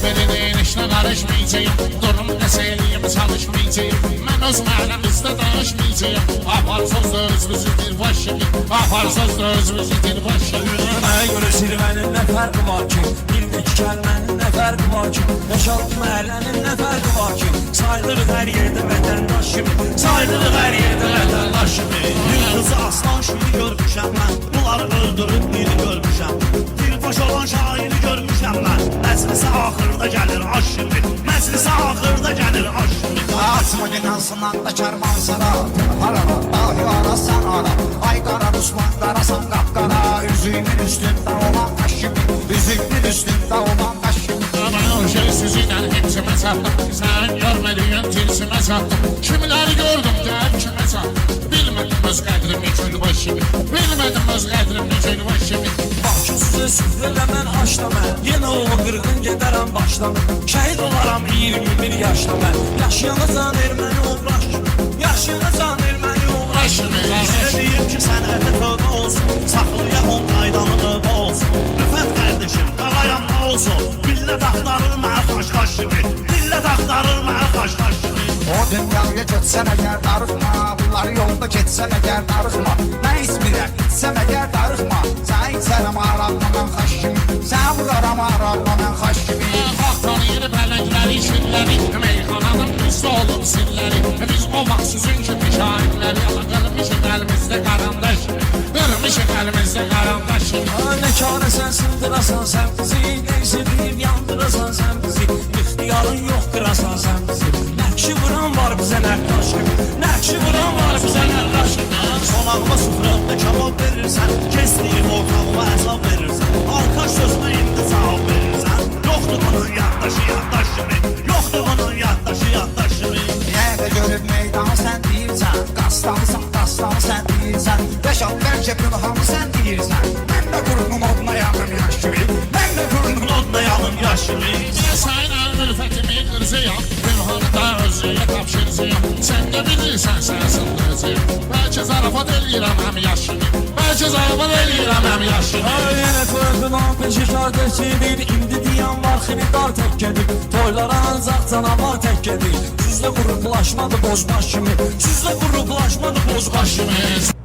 belediyen işine karışmayacağım. Durum meseleyim çalışmayacağım. Ben öz mahallemizde danışmayacağım. Apar sözde özümüzüdür başımı. Apar sözde özümüzüdür başımı. Mənə görə zirvənin nə fərqi var ki? Bir neçə kəlmənin nə fərqi var ki? 5-6 məhəllənin nə fərqi var ki? Sayılırıq hər yerdə vətəndaş kimi. Sayılırıq hər yerdə vətəndaş kimi. Bir qızı aslan kimi görmüşəm mən. Bunları öldürüb biri görmüşəm. Dilbaş olan şairi görmüşəm mən. Məclisə axırda gəlir aşırı. Məclisə axırda gəlir aşırı. Asma gedansından da çarman sana. Arama dahi arasan ara. Ay qara Osman qarasan qapqara. Üzüyümün üstündə olan qaşım. Üzüyümün üstündə olan qaşım. Ben o şey sizinle hepsime sattım. Sen görmediğin tilsime sattım. Kimleri gördüm gel kime sattım. Bilmedim öz qədrimi çöl başımı. Bilmedim öz qədrimi çöl başımı. Bakı sizə süfrələ mən haşla mən. Yenə o qırğın gedərəm başlamı. Şəhid olaram 21 yaşda mən. Yaşayanacan erməni uğraş. Yaşayanacan erməni uğraş. İstəyim ki sənətə tövbə olsun. Saxlaya on qaydanlığı olsun. Rüfət qardeşim qalayam nə olsun. Millət axtarır mənə xaş-xaş kimi. Millət axtarır mənə xaş-xaş kimi. O dünyaya getsən əgər darıxma. Bunlar yolda getsən əgər darıxma. Nə ismirəm gitsəm əgər darıxma. Sən içərəm aramla mən xaş kimi. Sən vuraram aramla mən xaş kimi. Bak tanıyır pələngləri, şilləri. Meyxananın üstü olub silləri. Biz o vaxt sizin kimi şahidləri. Qırmışıq əlimizdə qarandaş. Qırmışıq əlimizdə qarandaş. Nə karəsən sındırasan sən bizi. Neysə deyib yandırasan sən bizi. İxtiyarın yox qırasan sən bizi. Nəqşi vuran var bizə nəqdaş kimi. Nəqşi vuran var bizə nəqdaş kimi. Sonağıma süfrəmdə kabab verirsən. Kesdiyim ortağıma hesab verirsən. Alkaş sözünə indi cavab verirsən. Yoxdur bunun yaddaşı yaddaş kimi. Yoxdur bunun yaddaşı yaddaş kimi. Yerdə görüb meydanı sən deyirsən. Qastamısan qastamı sən deyirsən. Yaşam bəlkə günahımı sən deyirsən. Mən də qurunun oduna yanım yaş kimi. Mən də qurunun oduna yanım yaş kimi. Sayın ülfətimi qırzıyam. Günhanı da özüyə tapşırcıyam. Sən də bilirsən sənsin qırzıyam. Bəlkə zarafat eləyirəm həm yaşını. Bəlkə zarafat eləyirəm həm yaşını. Yenə toyuqdan peşikar keçidir. İndi diyan var xibidar tək gedir. Toylara ancaq canavar tək gedir. Sizlə quruplaşmadı bozbaş kimi. Sizlə quruplaşmadı bozbaş kimi.